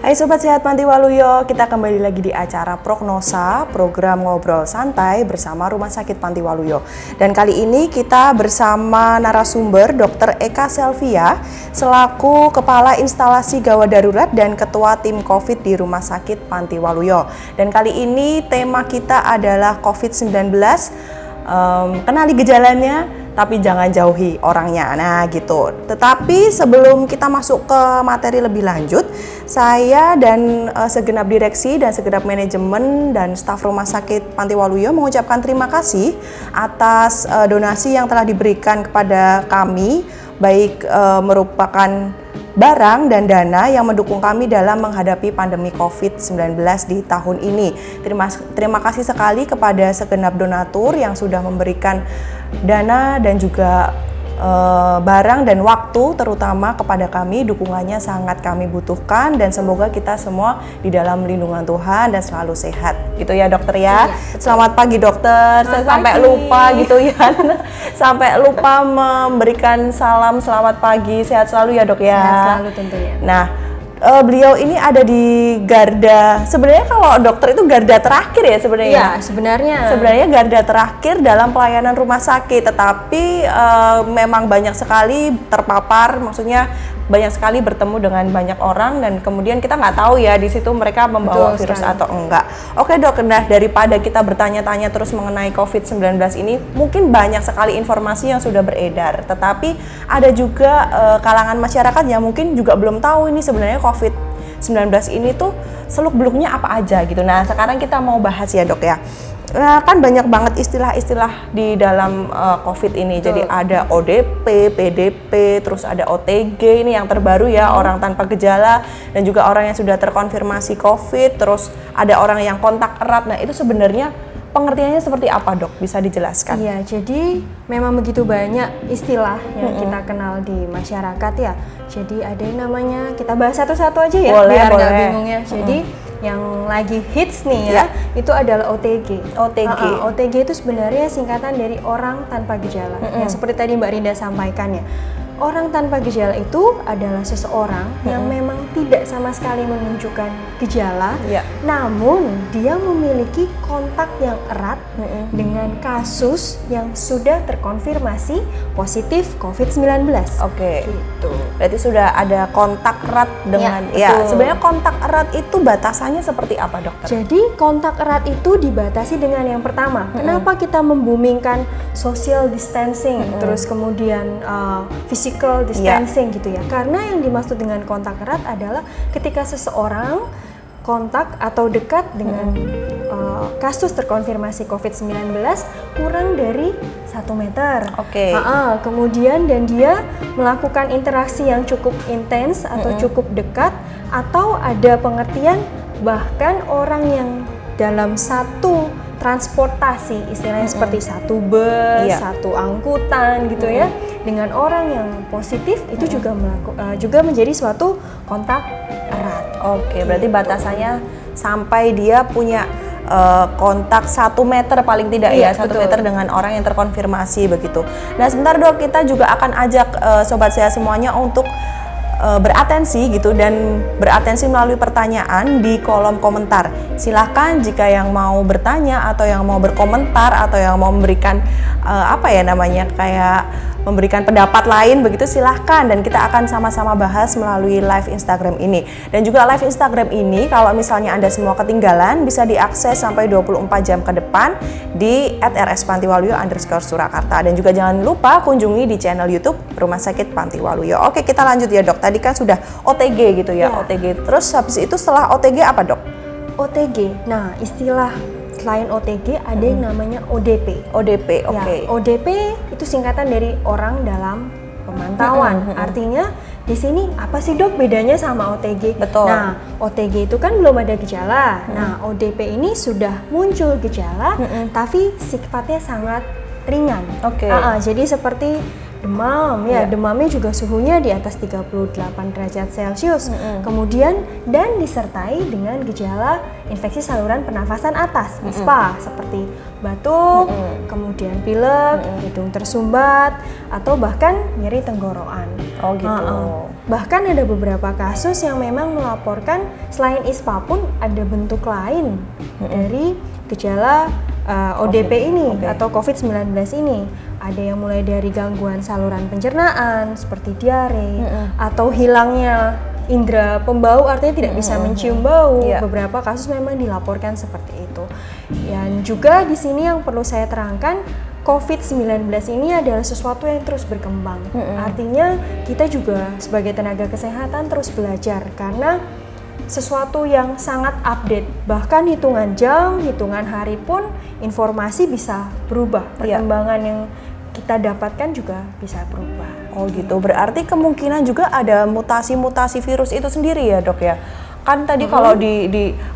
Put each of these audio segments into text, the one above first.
Hai Sobat Sehat Panti Waluyo, kita kembali lagi di acara Prognosa, program ngobrol santai bersama Rumah Sakit Panti Waluyo. Dan kali ini kita bersama narasumber Dr. Eka Selvia, selaku Kepala Instalasi Gawat Darurat dan Ketua Tim COVID di Rumah Sakit Panti Waluyo. Dan kali ini tema kita adalah COVID-19, kenali gejalanya, tapi jangan jauhi orangnya. Nah gitu. Tetapi sebelum kita masuk ke materi lebih lanjut, saya dan segenap direksi dan segenap manajemen dan staf Rumah Sakit Panti Waluyo mengucapkan terima kasih atas donasi yang telah diberikan kepada kami, baik merupakan barang dan dana yang mendukung kami dalam menghadapi pandemi COVID-19 di tahun ini. Terima kasih sekali kepada segenap donatur yang sudah memberikan dana dan juga barang dan waktu, terutama kepada kami. Dukungannya sangat kami butuhkan dan semoga kita semua di dalam lindungan Tuhan dan selalu sehat gitu ya dokter ya. Iya, selamat pagi dokter. Saya sampai lupa gitu ya sampai lupa memberikan salam selamat pagi, sehat selalu ya dok ya. Sehat selalu tentunya. Nah, beliau ini ada di garda, sebenarnya kalau dokter itu garda terakhir ya sebenarnya. Iya, sebenarnya garda terakhir dalam pelayanan rumah sakit, tetapi memang banyak sekali terpapar, maksudnya banyak sekali bertemu dengan banyak orang dan kemudian kita nggak tahu ya di situ mereka membawa virus atau enggak. Oke dok, nah daripada kita bertanya-tanya terus mengenai COVID-19 ini, mungkin banyak sekali informasi yang sudah beredar, tetapi ada juga kalangan masyarakat yang mungkin juga belum tahu ini sebenarnya COVID-19 ini tuh seluk-beluknya apa aja gitu. Nah sekarang kita mau bahas ya dok ya. Nah, kan banyak banget istilah-istilah di dalam COVID ini. Jadi ada ODP, PDP, terus ada OTG, ini yang terbaru ya, orang tanpa gejala, dan juga orang yang sudah terkonfirmasi COVID, terus ada orang yang kontak erat. Nah itu sebenarnya pengertiannya seperti apa dok? Bisa dijelaskan? Iya, jadi memang begitu banyak istilah yang kita kenal di masyarakat ya. Jadi ada yang namanya, kita bahas satu-satu aja ya, biar nggak bingung ya. Jadi yang lagi hits nih ya, itu adalah OTG. OTG itu sebenarnya singkatan dari orang tanpa gejala. Yang seperti tadi Mbak Rinda sampaikan ya. Orang tanpa gejala itu adalah seseorang yang memang tidak sama sekali menunjukkan gejala, namun dia memiliki kontak yang erat dengan kasus yang sudah terkonfirmasi positif COVID-19. Oke. Gitu. Berarti sudah ada kontak erat dengan, sebenarnya kontak erat itu batasannya seperti apa dokter? Jadi kontak erat itu dibatasi dengan yang pertama, kenapa kita membumingkan social distancing, terus kemudian physical distancing gitu ya. Karena yang dimaksud dengan kontak erat adalah ketika seseorang kontak atau dekat dengan kasus terkonfirmasi COVID-19 kurang dari 1 meter. Kemudian dan dia melakukan interaksi yang cukup intens atau cukup dekat, atau ada pengertian bahkan orang yang dalam satu transportasi, istilahnya seperti satu bus, satu angkutan gitu ya, dengan orang yang positif itu juga menjadi suatu kontak erat. Berarti batasannya sampai dia punya kontak 1 meter paling tidak ya, 1 meter dengan orang yang terkonfirmasi begitu. Nah sebentar dok, kita juga akan ajak sobat saya semuanya untuk beratensi gitu, dan beratensi melalui pertanyaan di kolom komentar. Silahkan jika yang mau bertanya atau yang mau berkomentar atau yang mau memberikan memberikan pendapat lain begitu, silahkan, dan kita akan sama-sama bahas melalui live Instagram ini. Dan juga live Instagram ini kalau misalnya Anda semua ketinggalan bisa diakses sampai 24 jam ke depan di @rspantiwaluyo_Surakarta. Dan juga jangan lupa kunjungi di channel YouTube Rumah Sakit Panti Waluyo. Oke, kita lanjut ya dok. Tadi kan sudah OTG gitu ya, OTG. Terus habis itu setelah OTG apa dok? OTG, nah istilah selain OTG ada yang namanya ODP. ODP, ODP itu singkatan dari orang dalam pemantauan. Artinya di sini apa sih dok bedanya sama OTG? Betul. Nah, OTG itu kan belum ada gejala. Nah, ODP ini sudah muncul gejala, tapi sifatnya sangat ringan. Jadi seperti demam ya, demamnya juga suhunya di atas 38 derajat Celcius. Kemudian dan disertai dengan gejala infeksi saluran pernafasan atas, ISPA, seperti batuk, kemudian pilek, hidung tersumbat, atau bahkan nyeri tenggorokan. Oh gitu. Bahkan ada beberapa kasus yang memang melaporkan selain ISPA pun ada bentuk lain dari gejala ODP ini atau COVID-19 ini. Ada yang mulai dari gangguan saluran pencernaan seperti diare atau hilangnya indera pembau, artinya tidak bisa mencium bau. Beberapa kasus memang dilaporkan seperti itu. Dan juga di sini yang perlu saya terangkan, COVID-19 ini adalah sesuatu yang terus berkembang. Artinya kita juga sebagai tenaga kesehatan terus belajar karena sesuatu yang sangat update. Bahkan hitungan jam, hitungan hari pun informasi bisa berubah. Perkembangan yang kita dapatkan juga bisa berubah. Oh gitu, berarti kemungkinan juga ada mutasi-mutasi virus itu sendiri ya dok ya? Kan tadi kalau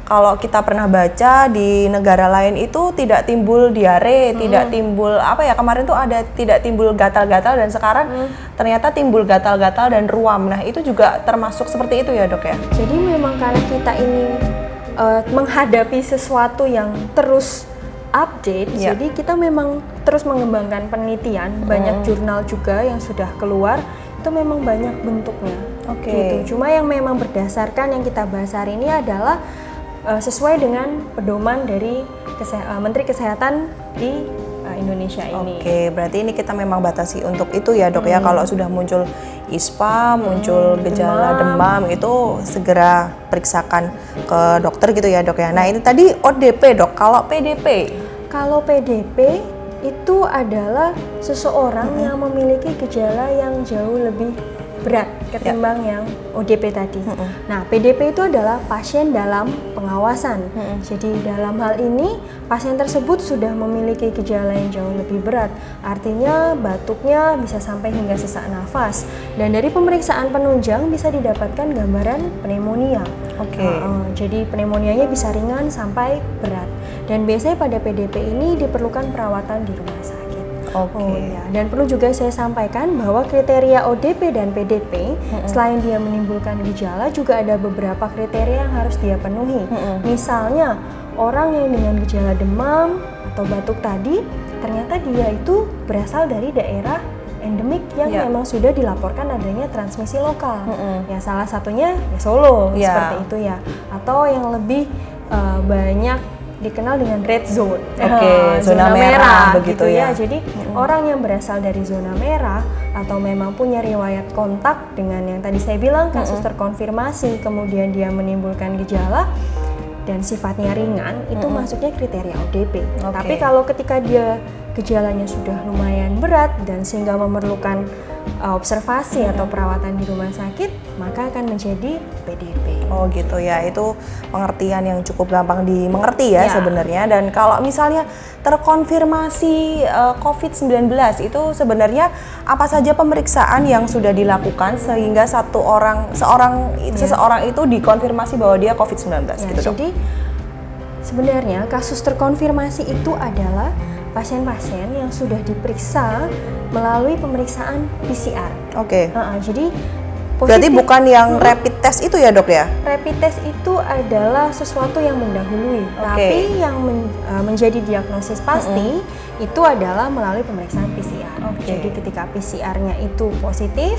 kalau kita pernah baca di negara lain itu tidak timbul diare, tidak timbul apa ya, kemarin tuh ada tidak timbul gatal-gatal dan sekarang ternyata timbul gatal-gatal dan ruam. Nah itu juga termasuk seperti itu ya dok ya? Jadi memang karena kita ini menghadapi sesuatu yang terus update, jadi kita memang terus mengembangkan penelitian, banyak jurnal juga yang sudah keluar, itu memang banyak bentuknya. Gitu. Cuma yang memang berdasarkan yang kita bahas hari ini adalah sesuai dengan pedoman dari Menteri Kesehatan di Indonesia ini. Berarti ini kita memang batasi untuk itu ya dok ya, kalau sudah muncul ISPA, muncul gejala demam itu segera periksakan ke dokter gitu ya dok ya. Nah ini tadi ODP dok, kalau PDP? Kalau PDP itu adalah seseorang yang memiliki gejala yang jauh lebih berat ketimbang yang ODP tadi. Nah, PDP itu adalah pasien dalam pengawasan. Jadi dalam hal ini pasien tersebut sudah memiliki gejala yang jauh lebih berat. Artinya batuknya bisa sampai hingga sesak nafas. Dan dari pemeriksaan penunjang bisa didapatkan gambaran pneumonia. Jadi pneumonianya bisa ringan sampai berat. Dan biasanya pada PDP ini diperlukan perawatan di rumah sakit. Dan perlu juga saya sampaikan bahwa kriteria ODP dan PDP selain dia menimbulkan gejala juga ada beberapa kriteria yang harus dia penuhi. Misalnya orang yang dengan gejala demam atau batuk tadi ternyata dia itu berasal dari daerah endemik yang memang sudah dilaporkan adanya transmisi lokal. Ya salah satunya ya Solo seperti itu ya. Atau yang lebih banyak dikenal dengan red zone, zona merah begitu ya. Jadi orang yang berasal dari zona merah atau memang punya riwayat kontak dengan yang tadi saya bilang kasus terkonfirmasi, kemudian dia menimbulkan gejala dan sifatnya ringan, itu masuknya kriteria ODP. Tapi kalau ketika dia gejalanya sudah lumayan berat dan sehingga memerlukan observasi atau perawatan di rumah sakit, maka akan menjadi PDP. Oh gitu ya, itu pengertian yang cukup gampang dimengerti ya sebenarnya. Dan kalau misalnya terkonfirmasi COVID-19 itu sebenarnya apa saja pemeriksaan yang sudah dilakukan sehingga seseorang itu dikonfirmasi bahwa dia COVID-19 gitu dok? Jadi sebenarnya kasus terkonfirmasi itu adalah pasien-pasien yang sudah diperiksa melalui pemeriksaan PCR. Jadi berarti bukan yang rapid test itu ya dok ya? Rapid test itu adalah sesuatu yang mendahului, tapi yang menjadi diagnosis pasti itu adalah melalui pemeriksaan PCR. Jadi ketika PCR-nya itu positif,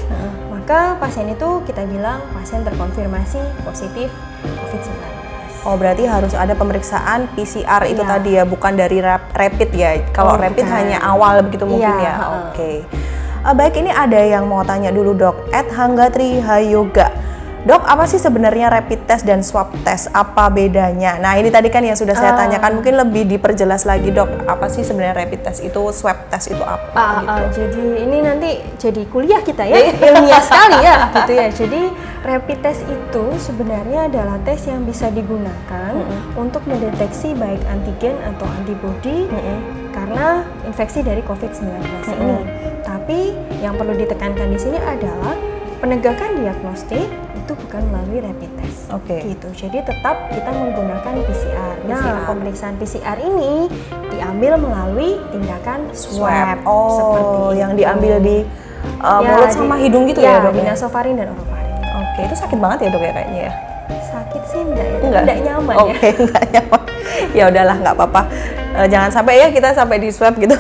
maka pasien itu kita bilang pasien terkonfirmasi positif COVID-19. Oh berarti harus ada pemeriksaan PCR itu tadi ya, bukan dari rapid ya. Kalau rapid hanya awal begitu mungkin ya. Baik, ini ada yang mau tanya dulu dok. @hanggatri hayoga. Dok, apa sih sebenarnya rapid test dan swab test? Apa bedanya? Nah ini tadi kan yang sudah saya tanyakan, mungkin lebih diperjelas lagi dok. Apa sih sebenarnya rapid test itu, swab test itu apa? Jadi ini nanti jadi kuliah kita ya, ilmiah sekali ya gitu ya. Jadi rapid test itu sebenarnya adalah tes yang bisa digunakan untuk mendeteksi baik antigen atau antibodi karena infeksi dari COVID-19 ini. Tapi yang perlu ditekankan di sini adalah penegakan diagnostik itu bukan melalui rapid test. Gitu. Jadi tetap kita menggunakan PCR. Nah, pemeriksaan PCR ini diambil melalui tindakan swab. Seperti yang diambil di mulut sama hidung gitu ya dok? Di nasofaring dan orofaring. Oke, itu sakit banget ya dok ya kayaknya ya? Sakit sih enggak ya, Enggak nyaman ya. Oke, enggak nyaman. Ya udahlah, nggak apa-apa. Jangan sampai ya kita sampai di swab gitu.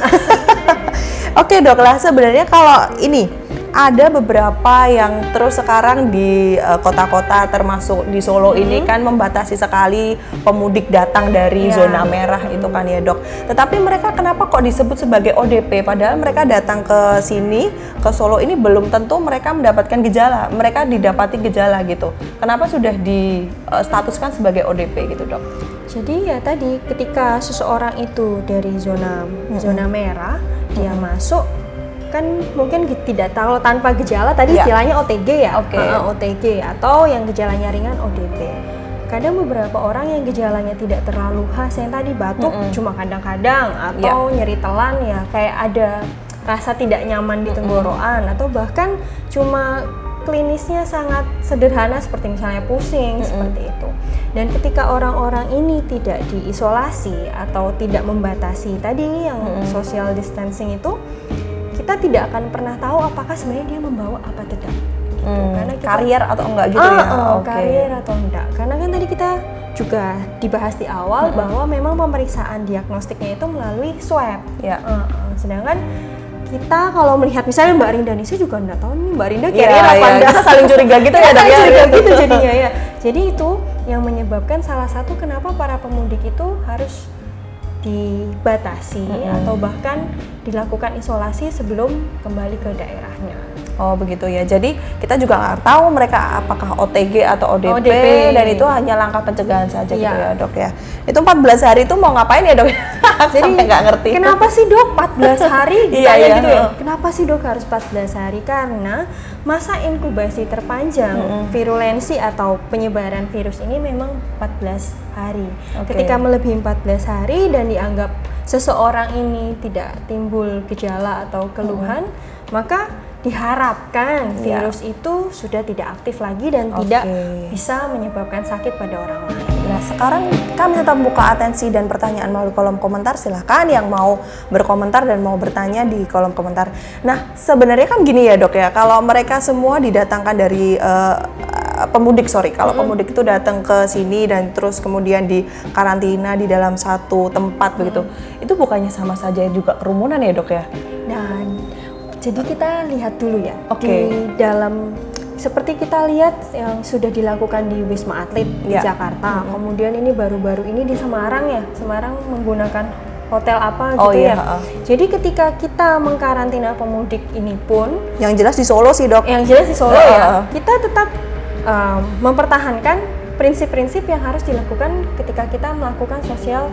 Oke dok, lah sebenarnya kalau ini ada beberapa yang terus sekarang di kota-kota termasuk di Solo ini kan membatasi sekali pemudik datang dari zona merah itu kan ya dok. Tetapi mereka kenapa kok disebut sebagai ODP padahal mereka datang ke sini, ke Solo ini belum tentu mereka mendapatkan gejala, mereka didapati gejala gitu. Kenapa sudah distatuskan sebagai ODP gitu dok? Jadi ya tadi ketika seseorang itu dari zona merah dia masuk kan mungkin tidak tahu tanpa gejala tadi istilahnya OTG ya, OTG atau yang gejalanya ringan ODP. Kadang beberapa orang yang gejalanya tidak terlalu khas yang tadi batuk cuma kadang-kadang atau nyeri telan ya kayak ada rasa tidak nyaman di tenggorokan atau bahkan cuma klinisnya sangat sederhana seperti misalnya pusing seperti itu. Dan ketika orang-orang ini tidak diisolasi atau tidak membatasi tadi yang social distancing itu, kita tidak akan pernah tahu apakah sebenarnya dia membawa apa tidak. Karena kita, karier atau enggak gitu ya? Karier atau enggak. Karena kan tadi kita juga dibahas di awal bahwa memang pemeriksaan diagnostiknya itu melalui swab. Sedangkan kita kalau melihat misalnya Mbak Rinda nih, saya juga enggak tahu nih Mbak Rinda karier apa enggak. Kita saling curiga gitu ya? Saling curiga gitu jadinya ya. Jadi itu yang menyebabkan salah satu kenapa para pemudik itu harus dibatasi atau bahkan dilakukan isolasi sebelum kembali ke daerahnya. Oh begitu ya, jadi kita juga nggak tahu mereka apakah OTG atau ODP, dan itu hanya langkah pencegahan saja gitu ya dok ya. Itu 14 hari itu mau ngapain ya dok? Jadi nggak ngerti. Kenapa sih dok 14 hari? Gitu ya. Kenapa sih dok harus 14 hari? Karena masa inkubasi terpanjang virulensi atau penyebaran virus ini memang 14 hari. Ketika melebihi 14 hari dan dianggap seseorang ini tidak timbul gejala atau keluhan, maka diharapkan virus itu sudah tidak aktif lagi dan tidak bisa menyebabkan sakit pada orang lain. Nah sekarang kami tetap buka atensi dan pertanyaan melalui kolom komentar. Silahkan yang mau berkomentar dan mau bertanya di kolom komentar. Nah sebenarnya kan gini ya dok ya, kalau mereka semua didatangkan dari pemudik, kalau pemudik itu datang ke sini dan terus kemudian di karantina di dalam satu tempat begitu, itu bukannya sama saja juga kerumunan ya dok ya? Dan jadi kita lihat dulu ya di dalam seperti kita lihat yang sudah dilakukan di Wisma Atlet di Jakarta, kemudian ini baru-baru ini di Semarang ya, Semarang menggunakan hotel apa gitu ya. Jadi ketika kita mengkarantina pemudik ini pun, yang jelas di Solo sih dok. Yang jelas di Solo ya, kita tetap mempertahankan prinsip-prinsip yang harus dilakukan ketika kita melakukan social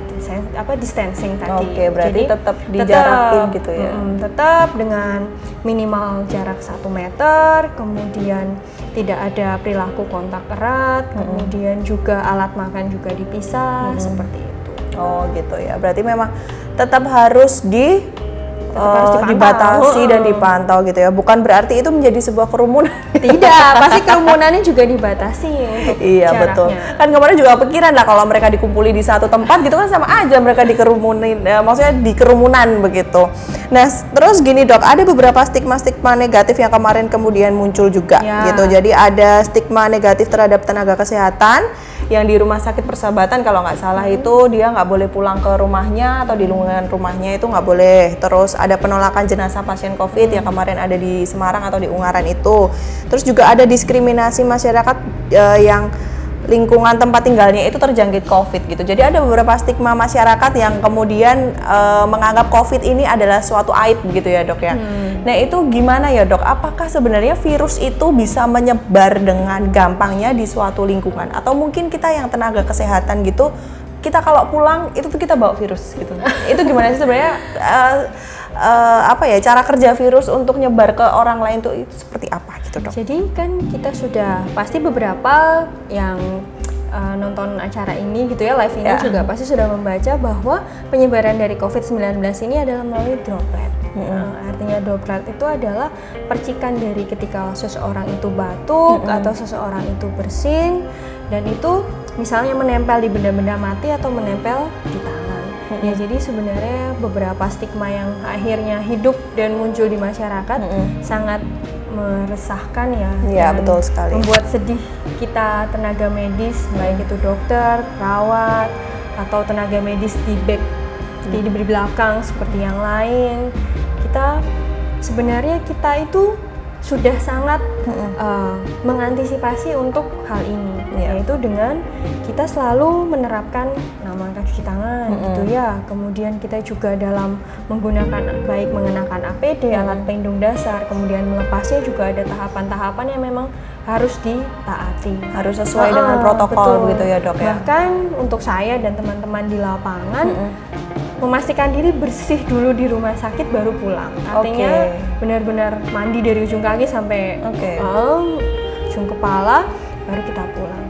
distancing tadi. Berarti jadi, tetap dijarakin gitu ya. Tetap dengan minimal jarak 1 meter, kemudian tidak ada perilaku kontak erat, kemudian juga alat makan juga dipisah seperti itu. Oh gitu ya. Berarti memang tetap harus dibatasi dan dipantau gitu ya. Bukan berarti itu menjadi sebuah kerumunan. Tidak, pasti kerumunannya juga dibatasi untuk jaraknya. Betul. Kan kemarin juga pikiran lah kalau mereka dikumpuli di satu tempat gitu kan sama aja mereka dikerumunin, maksudnya di kerumunan begitu. Nah, terus gini dok, ada beberapa stigma-stigma negatif yang kemarin kemudian muncul juga gitu. Jadi ada stigma negatif terhadap tenaga kesehatan yang di Rumah Sakit Persahabatan kalau nggak salah itu dia nggak boleh pulang ke rumahnya atau di lingkungan rumahnya itu nggak boleh. Terus ada penolakan jenazah pasien COVID yang kemarin ada di Semarang atau di Ungaran itu. Terus juga ada diskriminasi masyarakat yang lingkungan tempat tinggalnya itu terjangkit COVID gitu. Jadi ada beberapa stigma masyarakat yang kemudian menganggap COVID ini adalah suatu aib gitu ya dok ya. Nah itu gimana ya dok? Apakah sebenarnya virus itu bisa menyebar dengan gampangnya di suatu lingkungan? Atau mungkin kita yang tenaga kesehatan gitu, kita kalau pulang itu tuh kita bawa virus gitu. Itu gimana sih sebenarnya? Cara kerja virus untuk nyebar ke orang lain tuh itu seperti apa gitu dok? Jadi kan kita sudah pasti beberapa yang nonton acara ini gitu ya, live ini juga pasti sudah membaca bahwa penyebaran dari COVID-19 ini adalah melalui droplet. Artinya droplet itu adalah percikan dari ketika seseorang itu batuk atau seseorang itu bersin dan itu misalnya menempel di benda-benda mati atau menempel di tangan. Ya jadi sebenarnya beberapa stigma yang akhirnya hidup dan muncul di masyarakat sangat meresahkan ya. Iya, dan betul sekali. Membuat sedih kita tenaga medis, baik itu dokter, perawat, atau tenaga medis di belakang seperti yang lain. Sebenarnya kita itu sudah sangat mengantisipasi untuk hal ini, yaitu dengan kita selalu menerapkan langkah cuci tangan gitu ya. Kemudian kita juga dalam menggunakan baik mengenakan APD, alat pelindung dasar, kemudian melepasnya juga ada tahapan-tahapan yang memang harus ditaati. Harus sesuai dengan protokol begitu ya, Dok ya. Bahkan untuk saya dan teman-teman di lapangan memastikan diri bersih dulu di rumah sakit baru pulang. Artinya benar-benar mandi dari ujung kaki sampai ujung kepala baru kita pulang.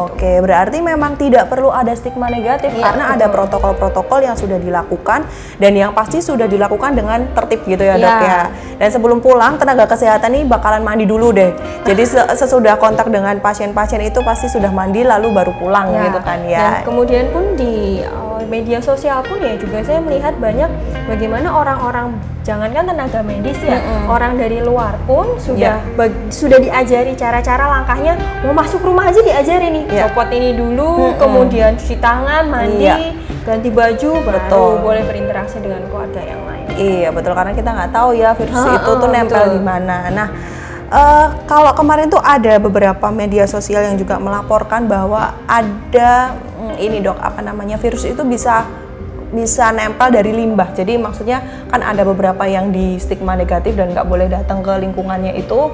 Oke, berarti memang tidak perlu ada stigma negatif karena ada protokol-protokol yang sudah dilakukan dan yang pasti sudah dilakukan dengan tertib gitu ya, Dok ya. Dan sebelum pulang tenaga kesehatan ini bakalan mandi dulu deh. Jadi sesudah kontak dengan pasien-pasien itu pasti sudah mandi lalu baru pulang gitu kan ya. Dan kemudian pun di media sosial pun ya juga saya melihat banyak bagaimana orang-orang, jangankan tenaga medis ya, orang dari luar pun sudah diajari cara-cara langkahnya. Mau masuk rumah aja diajari nih, copot ini dulu, kemudian cuci tangan, mandi, ganti baju, baru boleh berinteraksi dengan keluarga yang lain. Iya betul, karena kita nggak tahu ya virus itu tuh nempel di mana. Nah, kalau kemarin tuh ada beberapa media sosial yang juga melaporkan bahwa ada ini, Dok, virus itu bisa nempel dari limbah. Jadi maksudnya kan ada beberapa yang di stigma negatif dan nggak boleh datang ke lingkungannya itu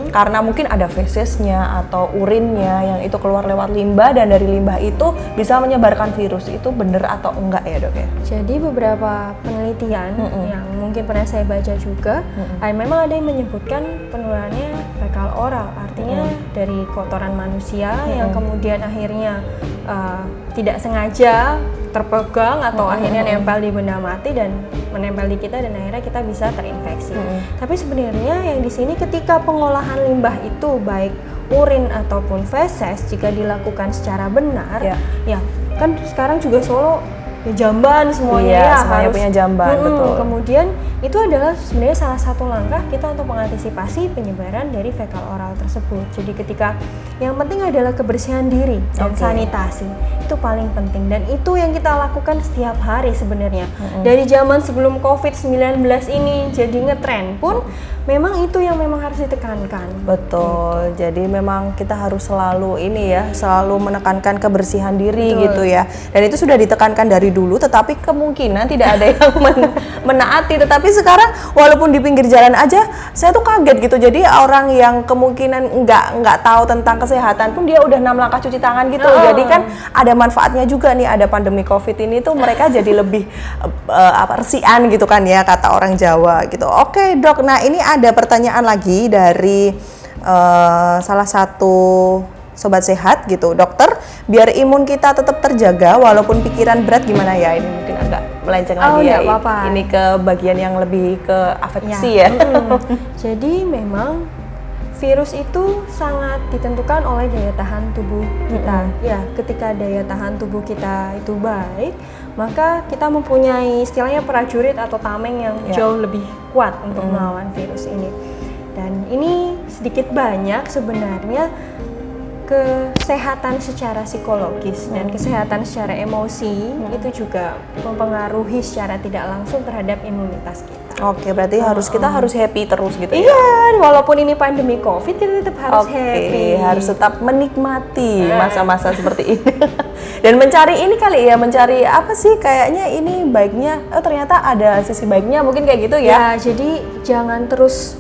karena mungkin ada fesesnya atau urinnya yang itu keluar lewat limbah, dan dari limbah itu bisa menyebarkan virus. Itu benar atau enggak ya, Dok ya? Jadi beberapa penelitian yang mungkin pernah saya baca juga, memang ada yang menyebutkan penularannya fekal oral, artinya dari kotoran manusia yang kemudian akhirnya tidak sengaja terpegang atau akhirnya nempel di benda mati dan menempel di kita dan akhirnya kita bisa terinfeksi. Tapi sebenarnya yang di sini ketika pengolahan limbah itu baik urin ataupun feses jika dilakukan secara benar, ya kan sekarang juga Solo jamban semuanya semuanya punya jamban, betul. Kemudian itu adalah sebenarnya salah satu langkah kita untuk mengantisipasi penyebaran dari fekal oral tersebut. Jadi ketika yang penting adalah kebersihan diri dan sanitasi, itu paling penting dan itu yang kita lakukan setiap hari sebenarnya. Dari zaman sebelum COVID-19 ini jadi ngetren pun memang itu yang memang harus ditekankan. Betul. Jadi memang kita harus selalu selalu menekankan kebersihan diri gitu ya. Dan itu sudah ditekankan dari dulu, tetapi kemungkinan tidak ada yang menaati. Tetapi sekarang walaupun di pinggir jalan aja saya tuh kaget gitu. Jadi orang yang kemungkinan nggak tahu tentang kesehatan pun dia udah 6 langkah cuci tangan gitu. Jadi kan ada manfaatnya juga nih, ada pandemi COVID ini tuh mereka jadi lebih resian gitu kan ya, kata orang Jawa gitu. Oke, Dok. Nah, ini ada pertanyaan lagi dari salah satu sobat sehat gitu. Dokter, biar imun kita tetap terjaga walaupun pikiran berat gimana ya? Ini mungkin agak melenceng lagi ya. Ini ke bagian yang lebih ke afeksi ya. Jadi memang virus itu sangat ditentukan oleh daya tahan tubuh kita. Ya, ketika daya tahan tubuh kita itu baik, maka kita mempunyai istilahnya prajurit atau tameng yang jauh lebih kuat untuk melawan virus ini. Dan ini sedikit banyak sebenarnya kesehatan secara psikologis dan kesehatan secara emosi itu juga mempengaruhi secara tidak langsung terhadap imunitas kita. Oke, berarti kita harus happy terus gitu ya? Iya, walaupun ini pandemi COVID kita tetap harus happy. Harus tetap menikmati masa-masa seperti ini. Dan mencari apa sih, kayaknya ini baiknya, ternyata ada sisi baiknya, mungkin kayak gitu ya? Ya, jadi jangan terus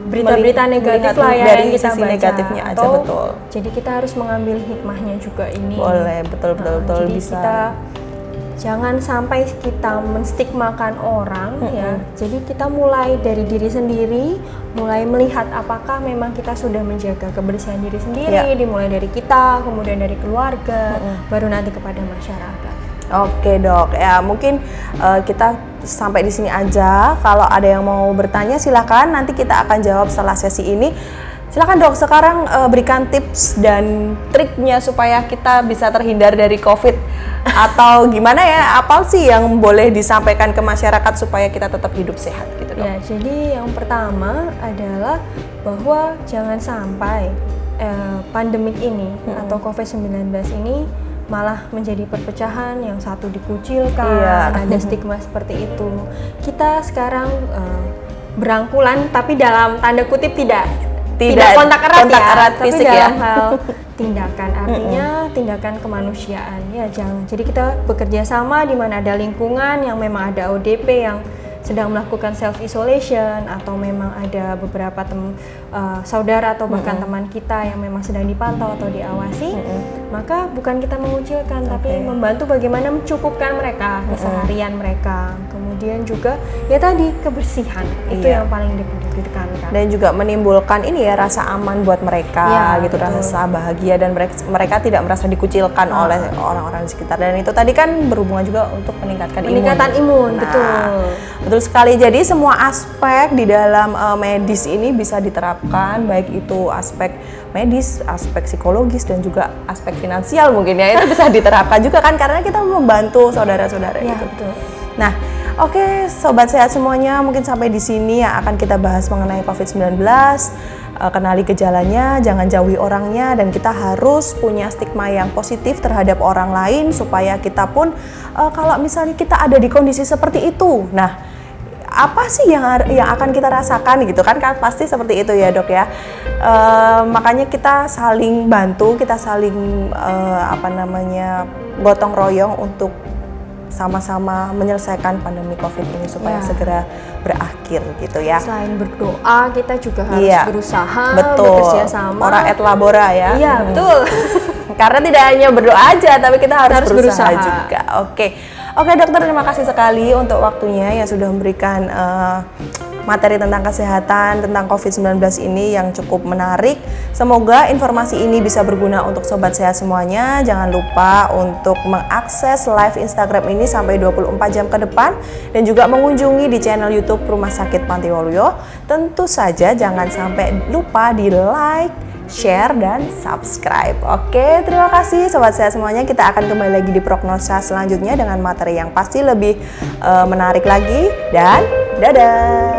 berita-berita negatif lah ya dari yang kita sisi baca. negatifnya aja, betul. Jadi kita harus mengambil hikmahnya juga ini. Boleh, betul Jadi bisa. kita jangan sampai kita menstigmakan orang ya. Jadi kita mulai dari diri sendiri, mulai melihat apakah memang kita sudah menjaga kebersihan diri sendiri, dimulai dari kita, kemudian dari keluarga, baru nanti kepada masyarakat. Oke, Dok, ya mungkin kita sampai di sini aja. Kalau ada yang mau bertanya silakan, nanti kita akan jawab setelah sesi ini. Silakan, Dok, sekarang berikan tips dan triknya supaya kita bisa terhindar dari COVID. Atau gimana ya, apa sih yang boleh disampaikan ke masyarakat supaya kita tetap hidup sehat gitu dok? Ya, jadi yang pertama adalah bahwa jangan sampai pandemik ini atau COVID-19 ini malah menjadi perpecahan, yang satu dikucilkan, ada stigma seperti itu. Kita sekarang berangkulan, tapi dalam tanda kutip tidak kontak erat tapi fisik dalam ya. hal tindakan, artinya tindakan kemanusiaan ya. Jangan, jadi kita bekerja sama di mana ada lingkungan yang memang ada ODP yang sedang melakukan self isolation, atau memang ada beberapa saudara atau bahkan teman kita yang memang sedang dipantau atau diawasi, maka bukan kita mengucilkan tapi membantu bagaimana mencukupkan mereka keseharian mereka. Kemudian juga ya tadi kebersihan itu yang paling ditekankan, dan juga menimbulkan ini ya, rasa aman buat mereka gitu, rasa bahagia, dan mereka tidak merasa dikucilkan oleh orang-orang di sekitar. Dan itu tadi kan berhubungan juga untuk meningkatan imun. Betul sekali. Jadi semua aspek di dalam medis ini bisa diterapkan, baik itu aspek medis, aspek psikologis, dan juga aspek finansial mungkin ya, itu bisa diterapkan juga kan, karena kita membantu saudara-saudara gitu. Betul. Nah, oke, sobat sehat semuanya, mungkin sampai di sini yang akan kita bahas mengenai COVID-19. Kenali gejalanya, jangan jauhi orangnya, dan kita harus punya stigma yang positif terhadap orang lain supaya kita pun kalau misalnya kita ada di kondisi seperti itu, nah apa sih yang akan kita rasakan gitu kan pasti seperti itu ya dok ya. Makanya kita saling bantu, kita saling gotong royong untuk sama-sama menyelesaikan pandemi COVID ini supaya segera berakhir gitu ya. Selain berdoa, kita juga harus berusaha, bekerja sama. Ora et labora ya. Iya, betul. Karena tidak hanya berdoa aja, tapi kita harus berusaha juga. Oke dokter, terima kasih sekali untuk waktunya yang sudah memberikan materi tentang kesehatan, tentang COVID-19 ini yang cukup menarik. Semoga informasi ini bisa berguna untuk sobat sehat semuanya. Jangan lupa untuk mengakses live Instagram ini sampai 24 jam ke depan, dan juga mengunjungi di channel YouTube Rumah Sakit Panti Waluyo. Tentu saja jangan sampai lupa di like, share, dan subscribe. Oke, terima kasih sobat sehat semuanya. Kita akan kembali lagi di prognosa selanjutnya dengan materi yang pasti lebih menarik lagi, dan dadah.